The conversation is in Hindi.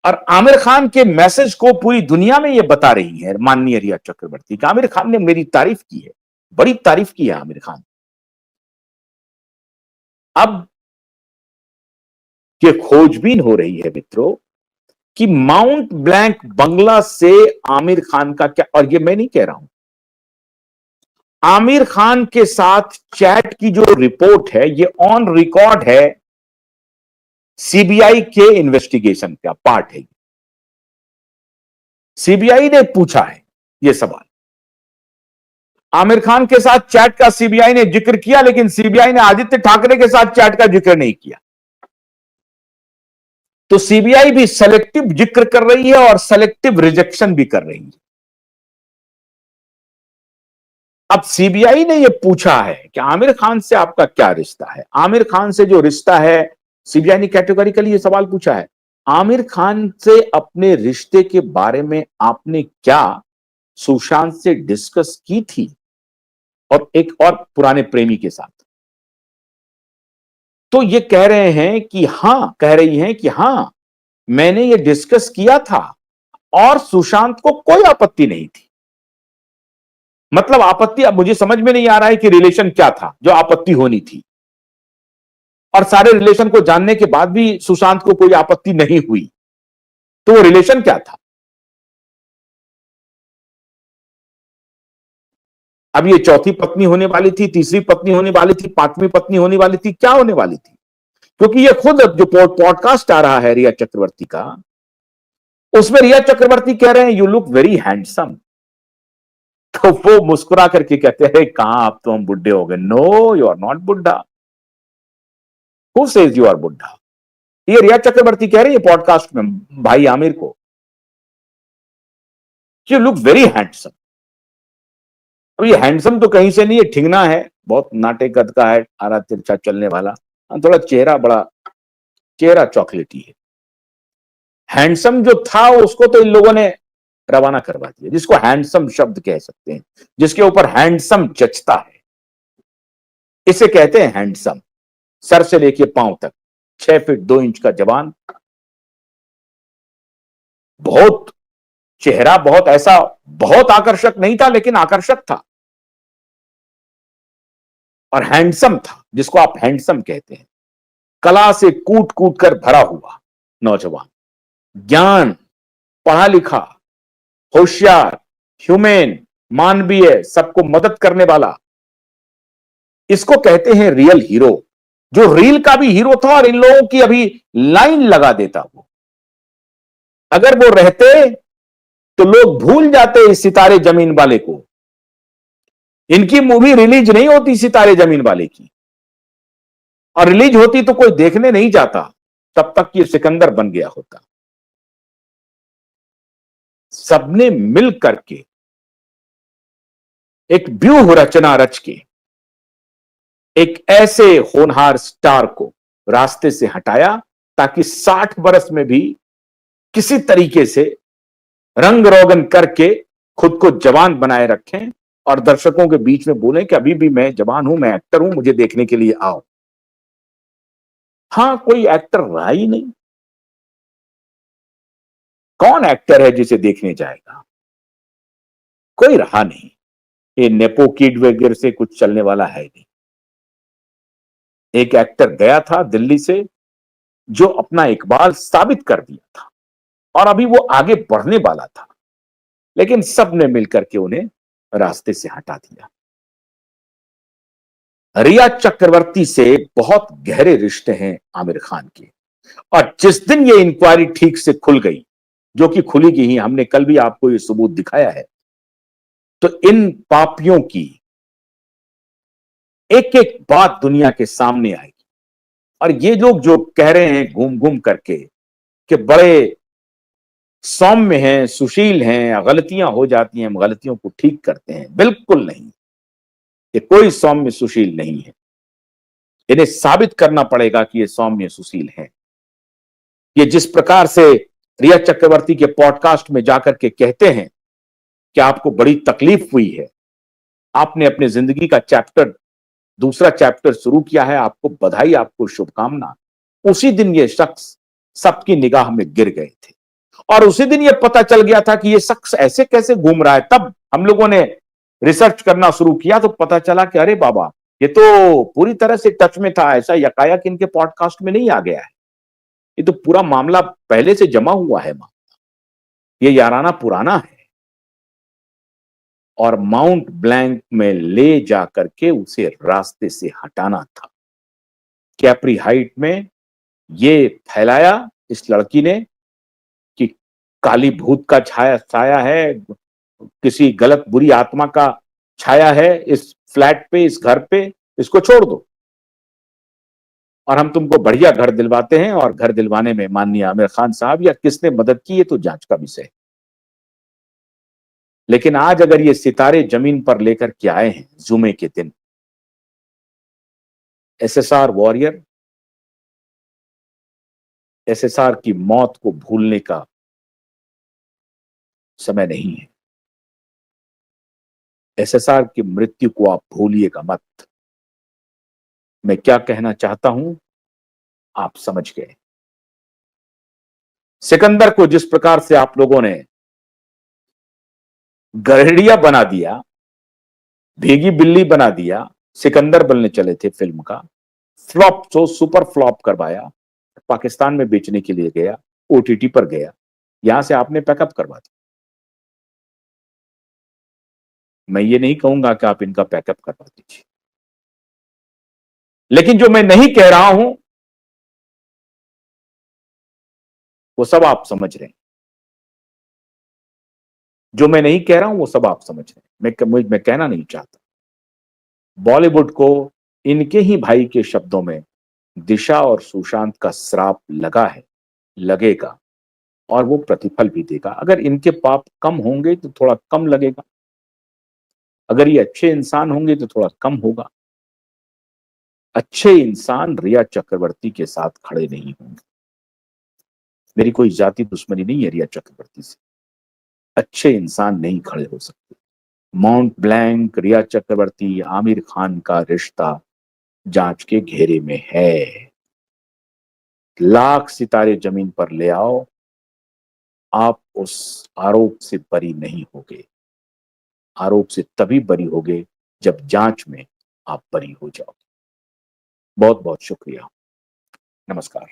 और आमिर खान के मैसेज को पूरी दुनिया में ये बता रही है माननीय रिया चक्रवर्ती कि आमिर खान ने मेरी तारीफ की है, बड़ी तारीफ की है आमिर खान। अब ये खोजबीन हो रही है मित्रों कि माउंट ब्लैंक बंगला से आमिर खान का क्या, और ये मैं नहीं कह रहा हूं, आमिर खान के साथ चैट की जो रिपोर्ट है ये ऑन रिकॉर्ड है, सीबीआई के इन्वेस्टिगेशन का पार्ट है। सीबीआई ने पूछा है यह सवाल, आमिर खान के साथ चैट का सीबीआई ने जिक्र किया, लेकिन सीबीआई ने आदित्य ठाकरे के साथ चैट का जिक्र नहीं किया। तो सीबीआई भी सेलेक्टिव जिक्र कर रही है और सेलेक्टिव रिजेक्शन भी कर रही है। अब सीबीआई ने यह पूछा है कि आमिर खान से आपका क्या रिश्ता है। आमिर खान से जो रिश्ता है, सीबीआई ने कैटेगोरिकली यह सवाल पूछा है, आमिर खान से अपने रिश्ते के बारे में आपने क्या सुशांत से डिस्कस की थी और एक और पुराने प्रेमी के साथ। तो ये कह रहे हैं कि हां, कह रही हैं कि हां मैंने ये डिस्कस किया था और सुशांत को कोई आपत्ति नहीं थी। मतलब आपत्ति, अब मुझे समझ में नहीं आ रहा है कि रिलेशन क्या था जो आपत्ति होनी थी, और सारे रिलेशन को जानने के बाद भी सुशांत को कोई आपत्ति नहीं हुई, तो वो रिलेशन क्या था। अब ये चौथी पत्नी होने वाली थी, तीसरी पत्नी होने वाली थी, पांचवी पत्नी होने वाली थी, क्या होने वाली थी। क्योंकि ये खुद जो पॉडकास्ट आ रहा है रिया चक्रवर्ती का, उसमें रिया चक्रवर्ती कह रहे हैं यू लुक वेरी हैंडसम। तो वो मुस्कुरा करके कहते हैं कहां आप तो हम बुढ़े हो गए। नो, यू आर नॉट बुढ़ा। हु सेज यू आर बुढ़ा। ये रिया चक्रवर्ती कह रही है पॉडकास्ट में भाई आमिर को, यू लुक वेरी हैंडसम। अब ये हैंडसम तो कहीं से नहीं, ये ठिंगना है, बहुत नाटे कद का है, आरा तिरछा चलने वाला, थोड़ा चेहरा बड़ा, चेहरा चॉकलेटी है। हैंडसम जो था उसको तो इन लोगों ने रवाना करवा दिया, जिसको हैंडसम शब्द कह सकते हैं, जिसके ऊपर हैंडसम जचता है, इसे कहते हैं हैंडसम। सर से लेके पांव तक 6 फीट 2 इंच का जवान, बहुत चेहरा बहुत ऐसा, बहुत आकर्षक नहीं था लेकिन आकर्षक था, और हैंडसम था, जिसको आप हैंडसम कहते हैं। कला से कूट कूट कर भरा हुआ नौजवान, ज्ञान, पढ़ा लिखा, होशियार, ह्यूमेन, मानवीय, सबको मदद करने वाला, इसको कहते हैं रियल हीरो, जो रील का भी हीरो था और इन लोगों की अभी लाइन लगा देता। वो अगर वो रहते तो लोग भूल जाते इस सितारे जमीन वाले को। इनकी मूवी रिलीज नहीं होती सितारे जमीन वाले की, और रिलीज होती तो कोई देखने नहीं जाता, तब तक ये सिकंदर बन गया होता। सबने मिल करके एक व्यूह रचना रच के एक ऐसे होनहार स्टार को रास्ते से हटाया, ताकि 60 बरस में भी किसी तरीके से रंग रोगन करके खुद को जवान बनाए रखें और दर्शकों के बीच में बोलें कि अभी भी मैं जवान हूं, मैं एक्टर हूं, मुझे देखने के लिए आओ। हां, कोई एक्टर रहा ही नहीं। कौन एक्टर है जिसे देखने जाएगा? कोई रहा नहीं। ये नेपो किड वगैरह से कुछ चलने वाला है नहीं। एक एक्टर गया था दिल्ली से, जो अपना इकबाल साबित कर दिया था और अभी वो आगे बढ़ने वाला था, लेकिन सबने मिलकर के उन्हें रास्ते से हटा दिया। रिया चक्रवर्ती से बहुत गहरे रिश्ते हैं आमिर खान के, और जिस दिन ये इंक्वायरी ठीक से खुल गई, जो कि खुली की ही, हमने कल भी आपको ये सबूत दिखाया है, तो इन पापियों की एक एक बात दुनिया के सामने आएगी। और ये लोग जो कह रहे हैं घूम घूम करके कि बड़े सौम्य हैं, सुशील हैं, गलतियां हो जाती हैं हम गलतियों को ठीक करते हैं, बिल्कुल नहीं। ये कोई सौम्य सुशील नहीं है। इन्हें साबित करना पड़ेगा कि ये सौम्य सुशील हैं। ये जिस प्रकार से रिया चक्रवर्ती के पॉडकास्ट में जाकर के कहते हैं कि आपको बड़ी तकलीफ हुई है, आपने अपने जिंदगी का दूसरा चैप्टर शुरू किया है, आपको बधाई, आपको शुभकामना, उसी दिन ये शख्स सबकी निगाह में गिर गए थे। और उसी दिन ये पता चल गया था कि ये शख्स ऐसे कैसे घूम रहा है। तब हम लोगों ने रिसर्च करना शुरू किया तो पता चला कि अरे बाबा, ये तो पूरी तरह से टच में था, ऐसा यकायक इनके पॉडकास्ट में नहीं आ गया है। ये तो पूरा मामला पहले से जमा हुआ है। ये याराना पुराना है और माउंट ब्लैंक में ले जाकर के उसे रास्ते से हटाना था। कैप्री हाइट में ये फैलाया इस लड़की ने कि काली भूत का छाया छाया है, किसी गलत बुरी आत्मा का छाया है इस फ्लैट पे, इस घर पे, इसको छोड़ दो और हम तुमको बढ़िया घर दिलवाते हैं। और घर दिलवाने में माननीय आमिर खान साहब या किसने मदद की, ये तो जांच का विषय है। लेकिन आज अगर ये सितारे जमीन पर लेकर के आए हैं जुमे के दिन, एसएसआर वॉरियर, एसएसआर की मौत को भूलने का समय नहीं है। एसएसआर की मृत्यु को आप भूलिएगा मत। मैं क्या कहना चाहता हूं आप समझ गए। सिकंदर को जिस प्रकार से आप लोगों ने गरहेड़िया बना दिया, भीगी बिल्ली बना दिया, सिकंदर बनने चले थे फिल्म का, फ्लॉप शो सुपर फ्लॉप करवाया, पाकिस्तान में बेचने के लिए गया, ओटीटी पर गया, यहां से आपने पैकअप करवा दिया। मैं ये नहीं कहूंगा कि आप इनका पैकअप करवा दीजिए, लेकिन जो मैं नहीं कह रहा हूं वो सब आप समझ रहे हैं। जो मैं नहीं कह रहा हूं वो सब आप समझ रहे हैं। मैं कहना नहीं चाहता। बॉलीवुड को इनके ही भाई के शब्दों में दिशा और सुशांत का श्राप लगा है, लगेगा और वो प्रतिफल भी देगा। अगर इनके पाप कम होंगे तो थोड़ा कम लगेगा, अगर ये अच्छे इंसान होंगे तो थोड़ा कम होगा। अच्छे इंसान रिया चक्रवर्ती के साथ खड़े नहीं होंगे। मेरी कोई जाति दुश्मनी नहीं है रिया चक्रवर्ती से, अच्छे इंसान नहीं खड़े हो सकते। माउंट ब्लैंक, रिया चक्रवर्ती, आमिर खान का रिश्ता जांच के घेरे में है। लाख सितारे जमीन पर ले आओ, आप उस आरोप से बरी नहीं होगे। आरोप से तभी बरी होगे जब जांच में आप बरी हो जाओ। बहुत बहुत शुक्रिया। नमस्कार।